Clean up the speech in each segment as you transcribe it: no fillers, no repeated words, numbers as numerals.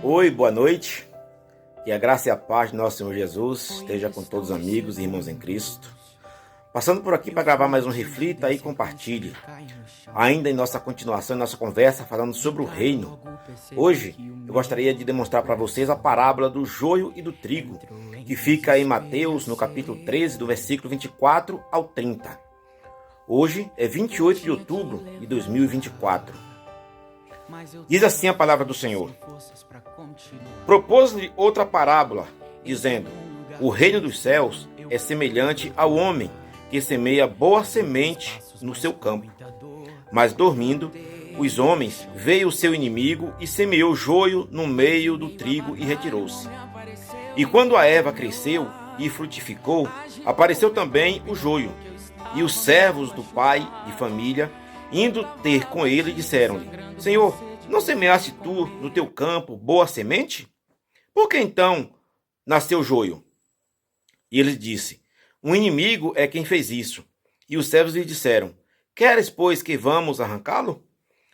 Oi, boa noite. Que a graça e a paz de nosso Senhor Jesus esteja com todos os amigos e irmãos em Cristo. Passando por aqui para gravar mais um Reflita e Compartilhe. Ainda em nossa continuação, em nossa conversa, falando sobre o reino. Hoje, eu gostaria de demonstrar para vocês a parábola do joio e do trigo, que fica em Mateus, no capítulo 13, do versículo 24 ao 30. Hoje é 28 de outubro de 2024. Diz assim a palavra do Senhor: propôs-lhe outra parábola, dizendo: o reino dos céus é semelhante ao homem que semeia boa semente no seu campo. Mas dormindo, os homens, veio o seu inimigo e semeou joio no meio do trigo e retirou-se. E quando a erva cresceu e frutificou, apareceu também o joio. E os servos do pai de família, indo ter com ele, disseram-lhe: Senhor, não semeaste tu no teu campo boa semente? Por que então nasceu joio? E ele disse: um inimigo é quem fez isso. E os servos lhe disseram: queres, pois, que vamos arrancá-lo?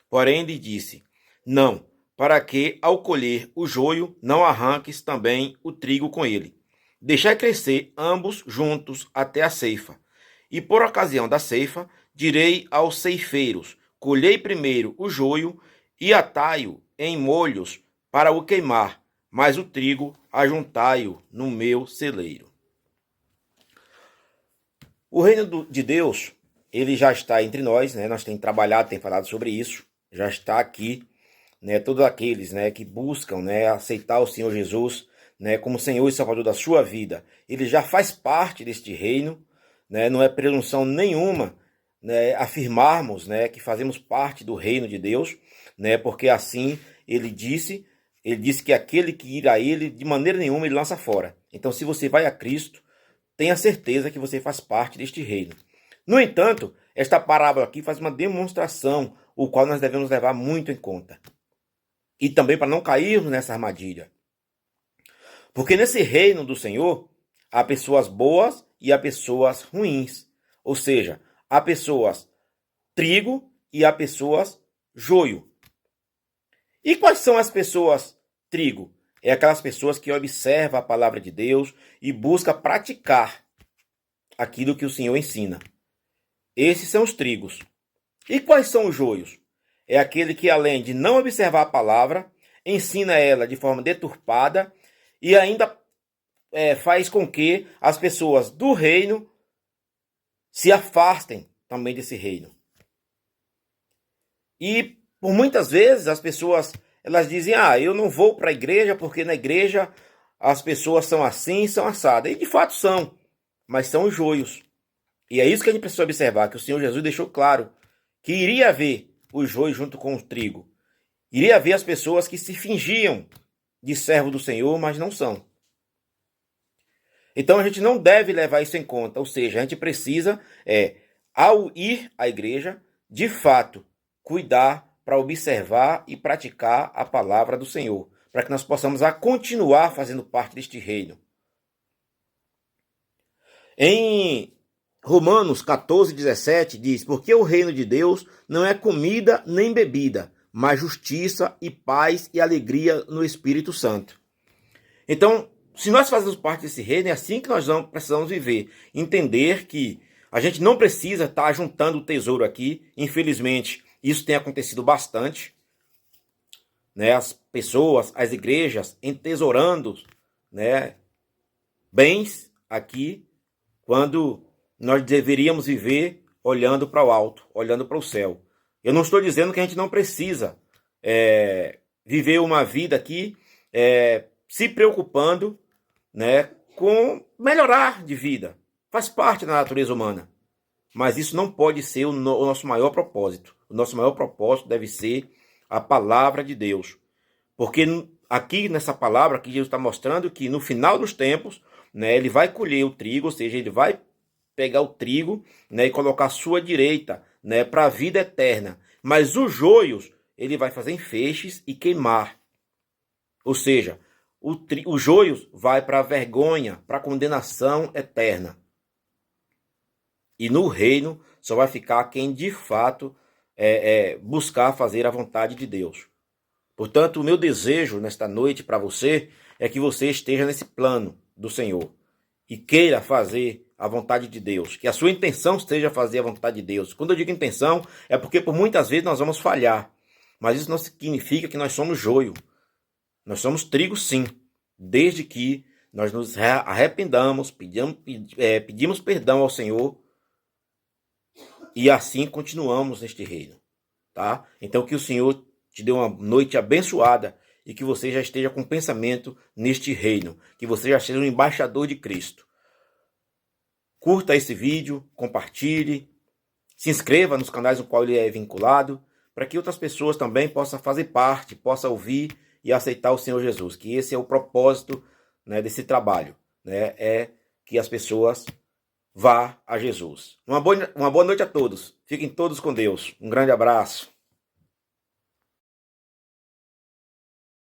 Porém lhe disse: não, para que, ao colher o joio, não arranques também o trigo com ele. Deixai crescer ambos juntos até a ceifa. E por ocasião da ceifa, direi aos ceifeiros: colhei primeiro o joio e atai-o em molhos para o queimar, mas o trigo ajuntai-o no meu celeiro. O reino de Deus, ele já está entre nós, né? Nós temos trabalhado, temos falado sobre isso, já está aqui, né? Todos aqueles, né, que buscam, né, aceitar o Senhor Jesus, né, como Senhor e Salvador da sua vida, ele já faz parte deste reino, né? Não é presunção nenhuma, né, afirmarmos, né, que fazemos parte do reino de Deus, né, porque assim ele disse que aquele que ir a ele, de maneira nenhuma ele lança fora. Então, se você vai a Cristo, tenha certeza que você faz parte deste reino. No entanto, esta parábola aqui faz uma demonstração, o qual nós devemos levar muito em conta. E também para não cairmos nessa armadilha. Porque nesse reino do Senhor, há pessoas boas e há pessoas ruins. Ou seja, há pessoas trigo e há pessoas joio. E quais são as pessoas trigo? É aquelas pessoas que observam a palavra de Deus e buscam praticar aquilo que o Senhor ensina. Esses são os trigos. E quais são os joios? É aquele que, além de não observar a palavra, ensina ela de forma deturpada e ainda faz com que as pessoas do reino se afastem também desse reino. E por muitas vezes as pessoas elas dizem: eu não vou para a igreja porque na igreja as pessoas são assim, são assadas. E de fato são, mas são os joios. E é isso que a gente precisa observar, que o Senhor Jesus deixou claro, que iria haver o joio junto com o trigo. Iria haver as pessoas que se fingiam de servo do Senhor, mas não são. Então a gente não deve levar isso em conta, ou seja, a gente precisa, ao ir à igreja, de fato, cuidar para observar e praticar a palavra do Senhor, para que nós possamos continuar fazendo parte deste reino. Em Romanos 14:17 diz: porque o reino de Deus não é comida nem bebida, mas justiça e paz e alegria no Espírito Santo. Então, se nós fazemos parte desse reino, é assim que nós precisamos viver. Entender que a gente não precisa estar juntando o tesouro aqui. Infelizmente, isso tem acontecido bastante, né? As pessoas, as igrejas entesourando, né, bens aqui, quando nós deveríamos viver olhando para o alto, olhando para o céu. Eu não estou dizendo que a gente não precisa viver uma vida aqui se preocupando, né, com melhorar de vida. Faz parte da natureza humana. Mas isso não pode ser o nosso maior propósito. O nosso maior propósito deve ser a palavra de Deus. Porque aqui nessa palavra que Jesus está mostrando que no final dos tempos, né, ele vai colher o trigo, ou seja, ele vai pegar o trigo, né, e colocar à sua direita, né, para a vida eterna. Mas os joios ele vai fazer em feixes e queimar. Ou seja, os joios vai para a vergonha, para a condenação eterna. E no reino só vai ficar quem de fato buscar fazer a vontade de Deus. Portanto, o meu desejo nesta noite para você é que você esteja nesse plano do Senhor e queira fazer a vontade de Deus, que a sua intenção seja fazer a vontade de Deus. Quando eu digo intenção, é porque por muitas vezes nós vamos falhar, mas isso não significa que nós somos joio. Nós somos trigo sim, desde que nós nos arrependamos, pedimos perdão ao Senhor e assim continuamos neste reino, tá? Então que o Senhor te dê uma noite abençoada e que você já esteja com pensamento neste reino, que você já seja um embaixador de Cristo. Curta esse vídeo, compartilhe, se inscreva nos canais no qual ele é vinculado, para que outras pessoas também possam fazer parte, possam ouvir e aceitar o Senhor Jesus, que esse é o propósito, né, desse trabalho, né, é que as pessoas vá a Jesus. Uma boa noite a todos. Fiquem todos com Deus. Um grande abraço.